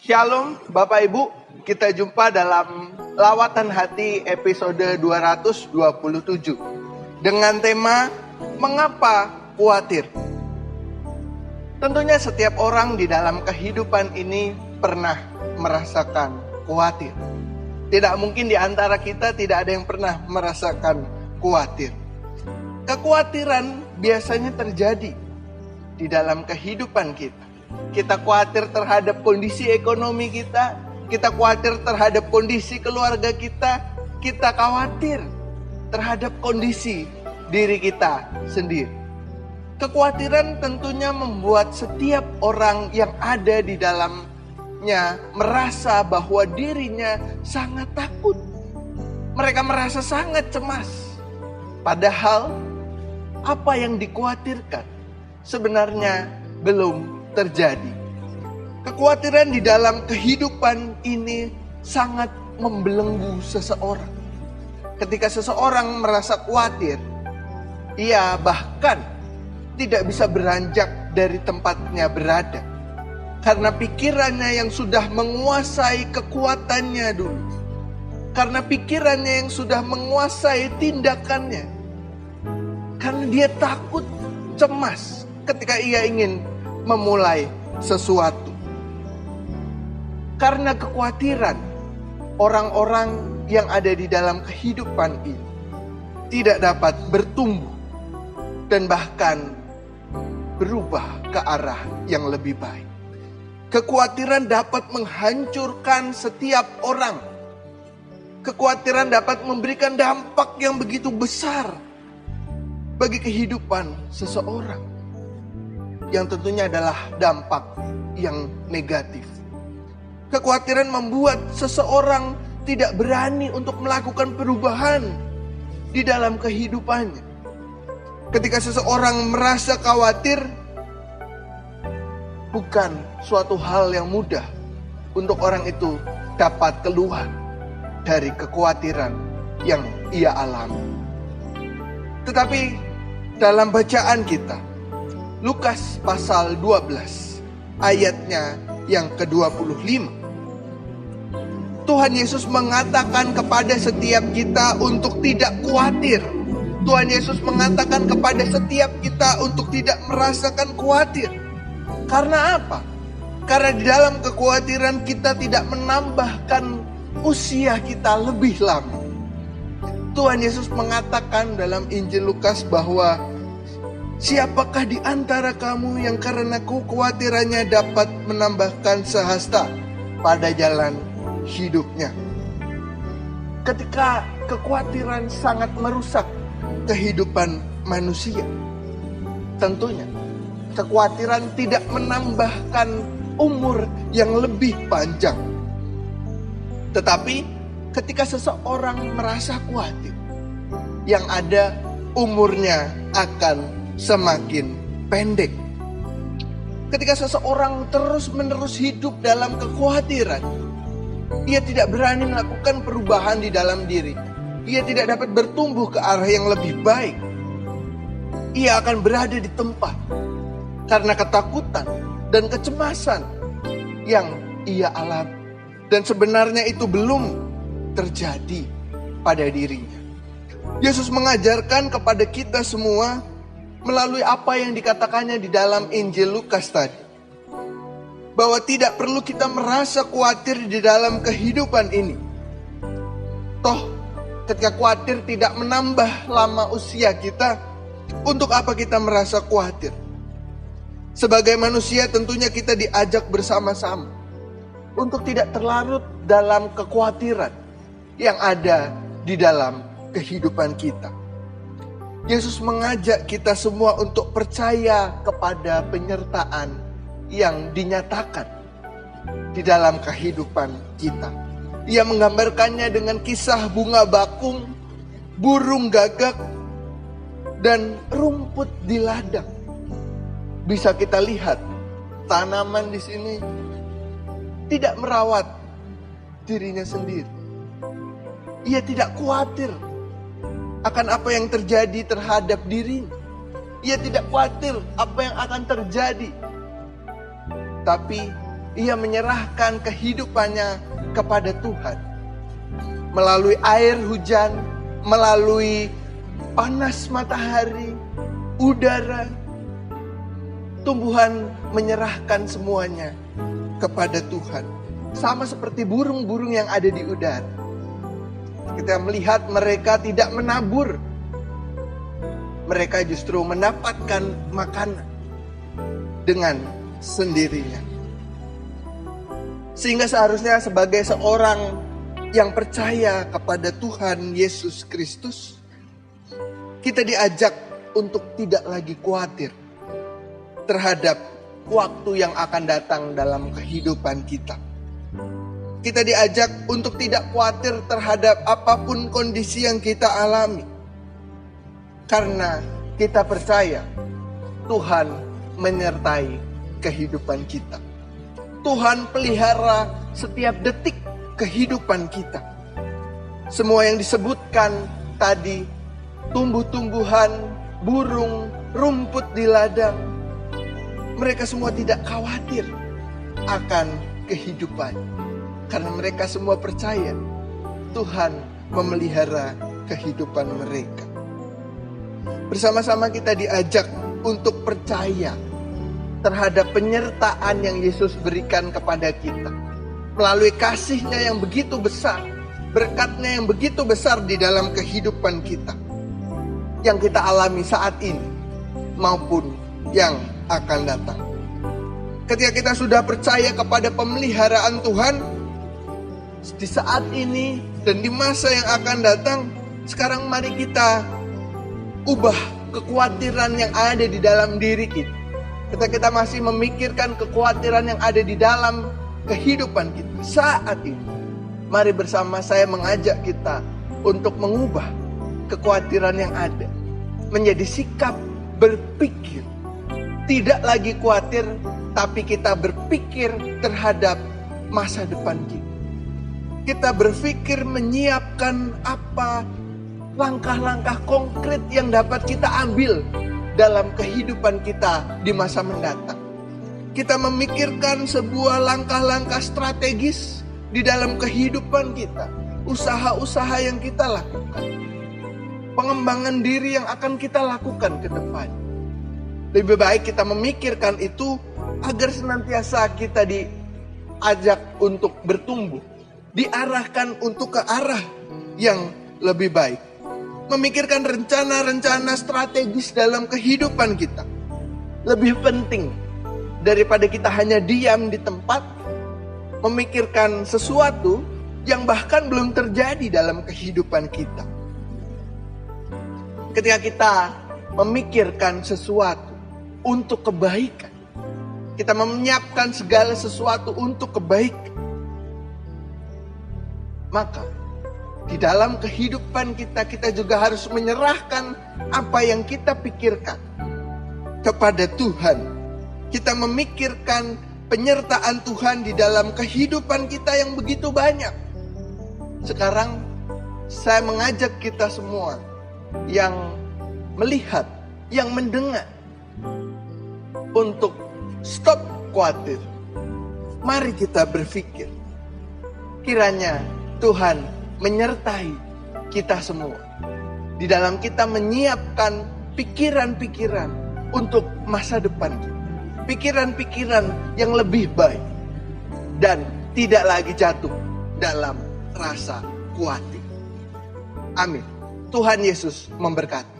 Shalom Bapak Ibu, kita jumpa dalam Lawatan Hati episode 227 dengan tema Mengapa Khawatir. Tentunya setiap orang di dalam kehidupan ini pernah merasakan khawatir. Tidak mungkin di antara kita tidak ada yang pernah merasakan khawatir. Kekhawatiran biasanya terjadi di dalam kehidupan kita. Kita khawatir terhadap kondisi ekonomi kita khawatir terhadap kondisi keluarga kita khawatir terhadap kondisi diri kita sendiri. Kekhawatiran tentunya membuat setiap orang yang ada di dalamnya merasa bahwa dirinya sangat takut. Mereka merasa sangat cemas. Padahal apa yang dikhawatirkan sebenarnya belum terjadi. Kekhawatiran di dalam kehidupan ini sangat membelenggu seseorang. Ketika seseorang merasa khawatir, ia bahkan tidak bisa beranjak dari tempatnya berada. Karena pikirannya yang sudah menguasai kekuatannya dulu. Karena pikirannya yang sudah menguasai tindakannya. Karena dia takut, cemas ketika ia ingin memulai sesuatu. Karena kekhawatiran, orang-orang yang ada di dalam kehidupan ini tidak dapat bertumbuh dan bahkan berubah ke arah yang lebih baik. Kekhawatiran dapat menghancurkan setiap orang. Kekhawatiran dapat memberikan dampak yang begitu besar bagi kehidupan seseorang. Yang tentunya adalah dampak yang negatif. Kekhawatiran membuat seseorang tidak berani untuk melakukan perubahan di dalam kehidupannya. Ketika seseorang merasa khawatir, bukan suatu hal yang mudah untuk orang itu dapat keluar dari kekhawatiran yang ia alami. Tetapi dalam bacaan kita, Lukas pasal 12 ayatnya yang ke-25. Tuhan Yesus mengatakan kepada setiap kita untuk tidak khawatir. Tuhan Yesus mengatakan kepada setiap kita untuk tidak merasakan khawatir. Karena apa? Karena di dalam kekhawatiran kita tidak menambahkan usia kita lebih lama. Tuhan Yesus mengatakan dalam Injil Lukas bahwa siapakah di antara kamu yang karena kekhawatirannya dapat menambahkan sehasta pada jalan hidupnya? Ketika kekhawatiran sangat merusak kehidupan manusia, tentunya kekhawatiran tidak menambahkan umur yang lebih panjang. Tetapi ketika seseorang merasa khawatir, yang ada umurnya akan semakin pendek. Ketika seseorang terus-menerus hidup dalam kekhawatiran, ia tidak berani melakukan perubahan di dalam diri. Ia tidak dapat bertumbuh ke arah yang lebih baik. Ia akan berada di tempat karena ketakutan dan kecemasan yang ia alami. Dan sebenarnya itu belum terjadi pada dirinya. Yesus mengajarkan kepada kita semua melalui apa yang dikatakannya di dalam Injil Lukas tadi, bahwa tidak perlu kita merasa khawatir di dalam kehidupan ini. Toh, ketika khawatir tidak menambah lama usia kita, untuk apa kita merasa khawatir? Sebagai manusia tentunya kita diajak bersama-sama untuk tidak terlarut dalam kekhawatiran yang ada di dalam kehidupan kita. Yesus mengajak kita semua untuk percaya kepada penyertaan yang dinyatakan di dalam kehidupan kita. Ia menggambarkannya dengan kisah bunga bakung, burung gagak, dan rumput di ladang. Bisa kita lihat tanaman di sini tidak merawat dirinya sendiri. Ia tidak khawatir akan apa yang terjadi terhadap dirinya. Ia tidak khawatir apa yang akan terjadi. Tapi ia menyerahkan kehidupannya kepada Tuhan. Melalui air hujan, melalui panas matahari, udara, tumbuhan menyerahkan semuanya kepada Tuhan. Sama seperti burung-burung yang ada di udara. Kita melihat mereka tidak menabur. Mereka justru mendapatkan makanan dengan sendirinya. Sehingga seharusnya sebagai seorang yang percaya kepada Tuhan Yesus Kristus, kita diajak untuk tidak lagi khawatir terhadap waktu yang akan datang dalam kehidupan kita. Kita diajak untuk tidak khawatir terhadap apapun kondisi yang kita alami. Karena kita percaya Tuhan menyertai kehidupan kita. Tuhan pelihara setiap detik kehidupan kita. Semua yang disebutkan tadi, tumbuh-tumbuhan, burung, rumput di ladang, mereka semua tidak khawatir akan kehidupan. Karena mereka semua percaya Tuhan memelihara kehidupan mereka. Bersama-sama kita diajak untuk percaya terhadap penyertaan yang Yesus berikan kepada kita. Melalui kasih-Nya yang begitu besar, berkat-Nya yang begitu besar di dalam kehidupan kita. Yang kita alami saat ini maupun yang akan datang. Ketika kita sudah percaya kepada pemeliharaan Tuhan, di saat ini dan di masa yang akan datang, sekarang mari kita ubah kekhawatiran yang ada di dalam diri kita. Ketika kita masih memikirkan kekhawatiran yang ada di dalam kehidupan kita saat ini, mari bersama saya mengajak kita untuk mengubah kekhawatiran yang ada menjadi sikap berpikir. Tidak lagi khawatir, tapi kita berpikir terhadap masa depan kita. Kita berpikir menyiapkan apa langkah-langkah konkret yang dapat kita ambil dalam kehidupan kita di masa mendatang. Kita memikirkan sebuah langkah-langkah strategis di dalam kehidupan kita. Usaha-usaha yang kita lakukan. Pengembangan diri yang akan kita lakukan ke depan. Lebih baik kita memikirkan itu agar senantiasa kita diajak untuk bertumbuh. Diarahkan untuk ke arah yang lebih baik. Memikirkan rencana-rencana strategis dalam kehidupan kita. Lebih penting daripada kita hanya diam di tempat. Memikirkan sesuatu yang bahkan belum terjadi dalam kehidupan kita. Ketika kita memikirkan sesuatu untuk kebaikan. Kita menyiapkan segala sesuatu untuk kebaikan. Maka di dalam kehidupan kita, kita juga harus menyerahkan apa yang kita pikirkan kepada Tuhan. Kita memikirkan penyertaan Tuhan di dalam kehidupan kita yang begitu banyak. Sekarang saya mengajak kita semua yang melihat, yang mendengar, untuk stop khawatir. Mari kita berpikir. Kiranya Tuhan menyertai kita semua. Di dalam kita menyiapkan pikiran-pikiran untuk masa depan kita. Pikiran-pikiran yang lebih baik. Dan tidak lagi jatuh dalam rasa khawatir. Amin. Tuhan Yesus memberkati.